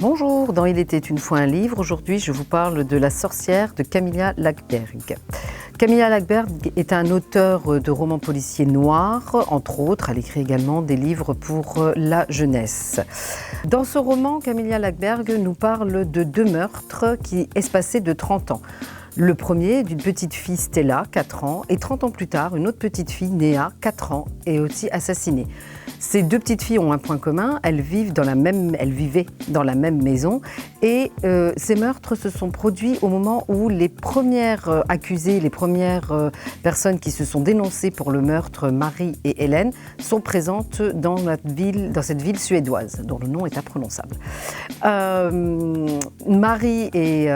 Bonjour, dans Il était une fois un livre, aujourd'hui je vous parle de La sorcière de Camilla Läckberg. Camilla Läckberg est un auteur de romans policiers noirs, entre autres, elle écrit également des livres pour la jeunesse. Dans ce roman, Camilla Läckberg nous parle de deux meurtres qui espacés de 30 ans. Le premier d'une petite fille Stella, 4 ans, et 30 ans plus tard, une autre petite fille, Néa, 4 ans, est aussi assassinée. Ces deux petites filles ont un point commun, elles vivaient dans la même maison et ces meurtres se sont produits au moment où les premières accusées, les premières personnes qui se sont dénoncées pour le meurtre, Marie et Hélène, sont présentes dans cette ville suédoise, dont le nom est imprononçable. Marie et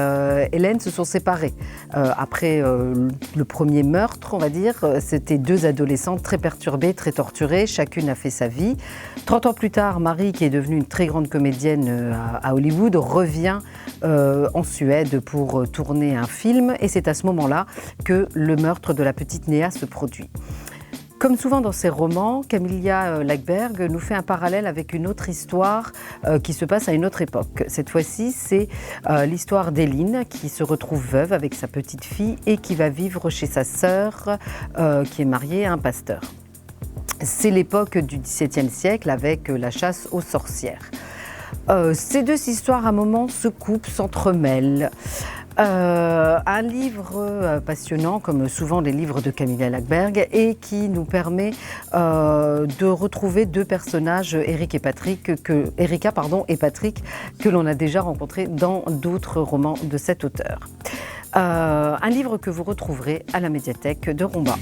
Hélène se sont séparées. Après le premier meurtre, on va dire, c'était deux adolescentes très perturbées, très torturées, chacune a fait sa vie. 30 ans plus tard, Marie, qui est devenue une très grande comédienne à Hollywood, revient en Suède pour tourner un film et c'est à ce moment-là que le meurtre de la petite Néa se produit. Comme souvent dans ses romans, Camilla Läckberg nous fait un parallèle avec une autre histoire qui se passe à une autre époque. Cette fois-ci, c'est l'histoire d'Eline qui se retrouve veuve avec sa petite fille et qui va vivre chez sa sœur qui est mariée à un pasteur. C'est l'époque du XVIIe siècle avec la chasse aux sorcières. Ces deux histoires, à un moment, se coupent, s'entremêlent. Un livre passionnant, comme souvent les livres de Camilla Läckberg, et qui nous permet de retrouver deux personnages, Erika et Patrick, que l'on a déjà rencontrés dans d'autres romans de cet auteur. Un livre que vous retrouverez à la médiathèque de Romba.